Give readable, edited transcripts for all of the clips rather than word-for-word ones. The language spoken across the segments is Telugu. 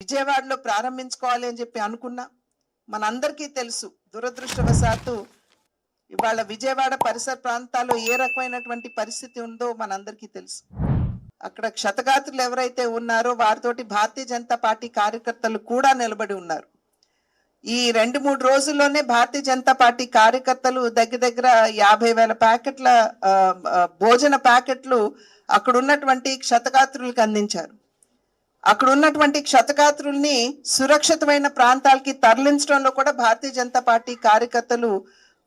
విజయవాడలో ప్రారంభించుకోవాలి అని చెప్పి అనుకున్నా. మనందరికీ తెలుసు, దురదృష్టవశాత్తు ఇవాళ విజయవాడ పరిసర ప్రాంతాల్లో ఏ రకమైనటువంటి పరిస్థితి ఉందో మనందరికీ తెలుసు. అక్కడ క్షతగాత్రులు ఎవరైతే ఉన్నారో వారితోటి భారతీయ జనతా పార్టీ కార్యకర్తలు కూడా నిలబడి ఉన్నారు. ఈ 2-3 రోజుల్లోనే భారతీయ జనతా పార్టీ కార్యకర్తలు దగ్గర 50,000 ప్యాకెట్ల భోజన ప్యాకెట్లు అక్కడ ఉన్నటువంటి క్షతగాత్రులకు అందించారు. అక్కడ ఉన్నటువంటి క్షతగాత్రుల్ని సురక్షితమైన ప్రాంతాలకి తరలించడంలో కూడా భారతీయ జనతా పార్టీ కార్యకర్తలు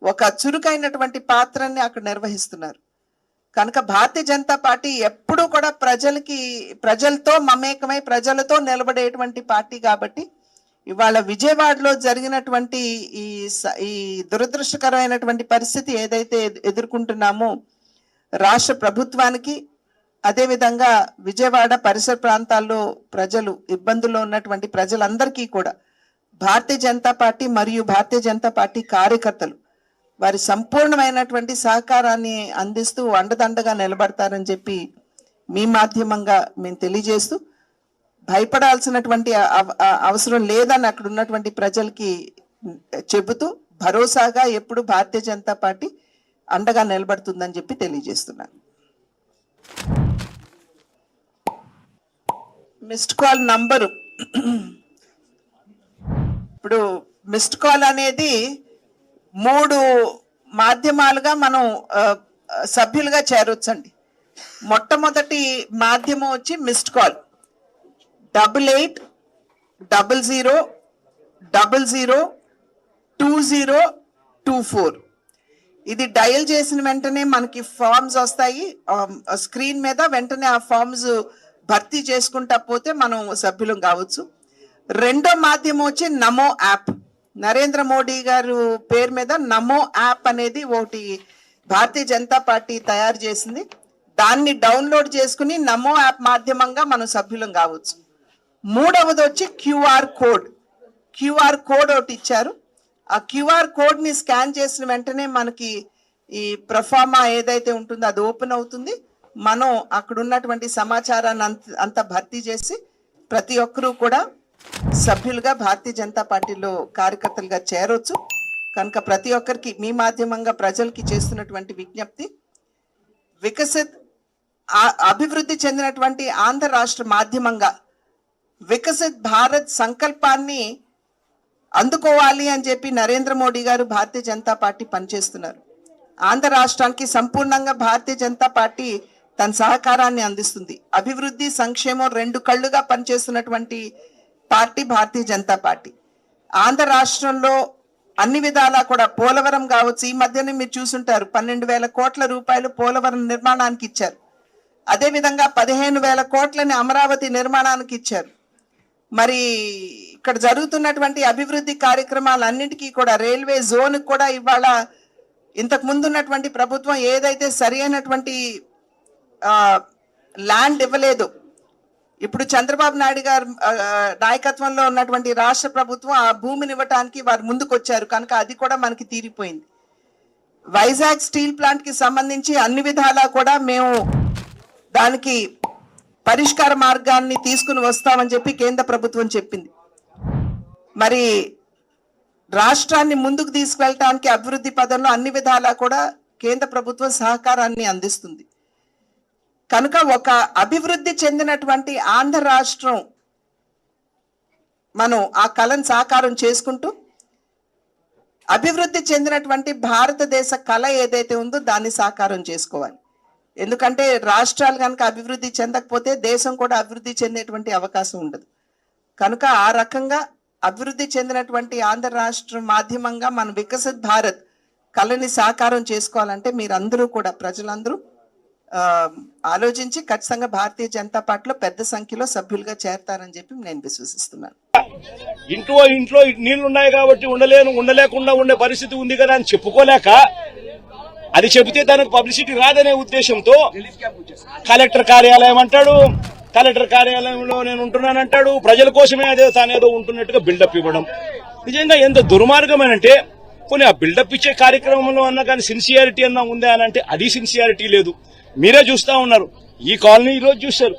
ఒక చురుకైనటువంటి పాత్రని అక్కడ నిర్వహిస్తున్నారు. కనుక భారతీయ జనతా పార్టీ ఎప్పుడూ కూడా ప్రజలతో మమేకమై ప్రజలతో నిలబడేటువంటి పార్టీ. కాబట్టి ఇవాళ విజయవాడలో జరిగినటువంటి ఈ దురదృష్టకరమైనటువంటి పరిస్థితి ఏదైతే ఎదుర్కొంటున్నామో రాష్ట్ర ప్రభుత్వానికి, అదేవిధంగా విజయవాడ పరిసర ప్రాంతాల్లో ప్రజలు ఇబ్బందుల్లో ఉన్నటువంటి ప్రజలందరికీ కూడా భారతీయ జనతా పార్టీ మరియు భారతీయ జనతా పార్టీ కార్యకర్తలు వారి సంపూర్ణమైనటువంటి సహకారాన్ని అందిస్తూ అండదండగా నిలబడతారని చెప్పి మీ మాధ్యమంగా మేము తెలియజేస్తూ, భయపడాల్సినటువంటి అవసరం లేదని అక్కడ ఉన్నటువంటి ప్రజలకి చెబుతూ భరోసాగా ఎప్పుడు భారతీయ జనతా పార్టీ అండగా నిలబడుతుందని చెప్పి తెలియజేస్తున్నాను. మిస్డ్ కాల్ నంబరు, ఇప్పుడు మిస్డ్ కాల్ అనేది 3 మాధ్యమాలుగా మనం సభ్యులుగా చేరొచ్చండి. మొట్టమొదటి మాధ్యమం వచ్చి మిస్డ్ కాల్ 8800002024. ఇది డయల్ చేసిన వెంటనే మనకి ఫామ్స్ వస్తాయి స్క్రీన్ మీద. వెంటనే ఆ ఫామ్స్ భర్తీ చేసుకుంటా పోతే మనం సభ్యులం కావచ్చు. రెండో మాధ్యమం వచ్చి నమో యాప్. నరేంద్ర మోడీ గారు పేరు మీద నమో యాప్ అనేది ఒకటి భారతీయ జనతా పార్టీ తయారు చేసింది. దాన్ని డౌన్లోడ్ చేసుకుని నమో యాప్ మాధ్యమంగా మనం సభ్యులం కావచ్చు. మూడవది వచ్చి క్యూఆర్ కోడ్ ఒకటి ఇచ్చారు. ఆ క్యూఆర్ కోడ్ని స్కాన్ చేసిన వెంటనే మనకి ఈ ప్రొఫార్మా ఏదైతే ఉంటుందో అది ఓపెన్ అవుతుంది. మనం అక్కడ ఉన్నటువంటి సమాచారాన్ని అంతా భర్తీ చేసి ప్రతి ఒక్కరూ కూడా సభ్యులుగా భారతీయ జనతా పార్టీలో కార్యకర్తలుగా చేరొచ్చు. కనుక ప్రతి ఒక్కరికి మీ మాధ్యమంగా ప్రజలకి చేస్తున్నటువంటి విజ్ఞప్తి, అభివృద్ధి చెందినటువంటి ఆంధ్ర రాష్ట్ర మాధ్యమంగా వికసిత్ భారత్ సంకల్పాన్ని అందుకోవాలి అని చెప్పి నరేంద్ర మోడీ గారు భారతీయ జనతా పార్టీ పనిచేస్తున్నారు. ఆంధ్ర రాష్ట్రానికి సంపూర్ణంగా భారతీయ జనతా పార్టీ తన సహకారాన్ని అందిస్తుంది. అభివృద్ధి సంక్షేమం 2 కళ్ళుగా పనిచేస్తున్నటువంటి పార్టీ భారతీయ జనతా పార్టీ. ఆంధ్ర రాష్ట్రంలో అన్ని విధాలా కూడా పోలవరం కావచ్చు, ఈ మధ్యనే మీరు చూసుంటారు 12,000 కోట్ల రూపాయలు పోలవరం నిర్మాణానికి ఇచ్చారు. అదేవిధంగా 15,000 కోట్లని అమరావతి నిర్మాణానికి ఇచ్చారు. మరి ఇక్కడ జరుగుతున్నటువంటి అభివృద్ధి కార్యక్రమాలన్నిటికీ కూడా రైల్వే జోన్ కూడా ఇవాళ ఇంతకు ముందు ఉన్నటువంటి ప్రభుత్వం ఏదైతే సరి అయినటువంటి ల్యాండ్ ఇవ్వలేదు, ఇప్పుడు చంద్రబాబు నాయుడు గారు నాయకత్వంలో ఉన్నటువంటి రాష్ట్ర ప్రభుత్వం ఆ భూమిని ఇవ్వటానికి వారు ముందుకు వచ్చారు. కనుక అది కూడా మనకి తీరిపోయింది. వైజాగ్ స్టీల్ ప్లాంట్ కి సంబంధించి అన్ని విధాలా కూడా మేము దానికి పరిష్కార మార్గాన్ని తీసుకుని వస్తామని చెప్పి కేంద్ర ప్రభుత్వం చెప్పింది. మరి రాష్ట్రాన్ని ముందుకు తీసుకువెళ్ళటానికి అభివృద్ధి పదంలో అన్ని విధాలా కూడా కేంద్ర ప్రభుత్వం సహకారాన్ని అందిస్తుంది. కనుక ఒక అభివృద్ధి చెందినటువంటి ఆంధ్ర రాష్ట్రం మనం ఆ కళను సాకారం చేసుకుంటూ అభివృద్ధి చెందినటువంటి భారతదేశ కళ ఏదైతే ఉందో దాన్ని సాకారం చేసుకోవాలి. ఎందుకంటే రాష్ట్రాలు కనుక అభివృద్ధి చెందకపోతే దేశం కూడా అభివృద్ధి చెందేటువంటి అవకాశం ఉండదు. కనుక ఆ రకంగా అభివృద్ధి చెందినటువంటి ఆంధ్ర రాష్ట్రం మాధ్యమంగా మన వికసిత్ భారత్ కళని సాకారం చేసుకోవాలంటే మీరందరూ కూడా ప్రజలందరూ ఆలోచించి ఖచ్చితంగా భారతీయ జనతా పార్టీలో పెద్ద సంఖ్యలో సభ్యులుగా చేరతారని చెప్పి నేను విశ్వసిస్తున్నాను. ఇంట్లో నీళ్లు ఉన్నాయి కాబట్టి ఉండలేకుండా ఉండే పరిస్థితి ఉంది కదా అని చెప్పుకోలేక, అది చెబితే దానికి పబ్లిసిటీ రాదనే ఉద్దేశంతో కలెక్టర్ కార్యాలయం అంటాడు, కలెక్టర్ కార్యాలయంలో నేను ఉంటున్నానంటాడు, ప్రజల కోసమే అదే తానేదో ఉంటున్నట్టుగా బిల్డప్ ఇవ్వడం నిజంగా ఎంత దుర్మార్గమేనంటే, కొన్ని ఆ బిల్డప్ ఇచ్చే కార్యక్రమంలో అన్నా కానీ సిన్సియారిటీ అన్నా ఉందా అని అంటే అది సిన్సియారిటీ లేదు. మీరే చూస్తా ఉన్నారు, ఈ కాలనీ ఈరోజు చూశారు,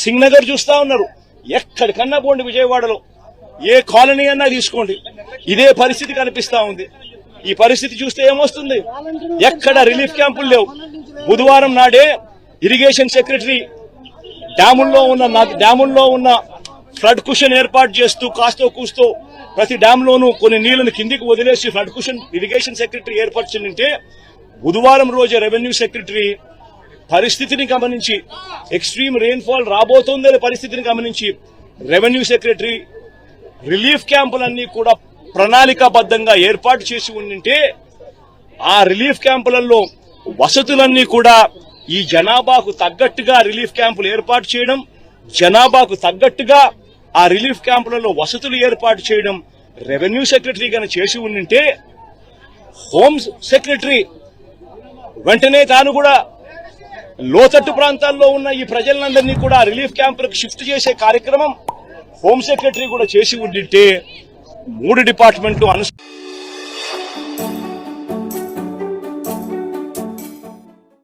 సింగ్ నగర్ చూస్తా ఉన్నారు, ఎక్కడికన్నా పోండి విజయవాడలో ఏ కాలనీ అన్నా తీసుకోండి ఇదే పరిస్థితి కనిపిస్తా ఉంది. ఈ పరిస్థితి చూస్తే ఏమొస్తుంది, ఎక్కడ రిలీఫ్ క్యాంపులు లేవు. బుధవారం నాడే ఇరిగేషన్ సెక్రటరీ డ్యాముల్లో ఉన్న ఫ్లడ్ కుషన్ ఏర్పాటు చేస్తూ కాస్తో కూస్తో ప్రతి డ్యాంలోనూ కొన్ని నీళ్లను కిందికి వదిలేసి ఫ్లడ్ కుషన్ ఇరిగేషన్ సెక్రటరీ ఏర్పరిచిందంటే బుధవారం రోజే రెవెన్యూ సెక్రటరీ పరిస్థితిని గమనించి ఎక్స్ట్రీమ్ రెయిన్ఫాల్ రాబోతోందనే పరిస్థితిని గమనించి రెవెన్యూ సెక్రటరీ రిలీఫ్ క్యాంపులన్నీ కూడా ప్రణాళికాబద్ధంగా ఏర్పాటు చేసి ఉండింటే ఆ రిలీఫ్ క్యాంపులలో వసతులన్నీ కూడా ఈ జనాభాకు తగ్గట్టుగా రిలీఫ్ క్యాంపులు ఏర్పాటు చేయడం, జనాభాకు తగ్గట్టుగా ఆ రిలీఫ్ క్యాంపులలో వసతులు ఏర్పాటు చేయడం రెవెన్యూ సెక్రటరీ గాని చేసి ఉండింటే హోమ్ సెక్రటరీ వెంటనే తాను కూడా లోతట్టు ప్రాంతాల్లో ఉన్న ఈ ప్రజలందరినీ కూడా రిలీఫ్ క్యాంపులకు షిఫ్ట్ చేసే కార్యక్రమం హోమ్ సెక్రటరీ కూడా చేసి ఉండింటే 3 డిపార్ట్మెంట్లు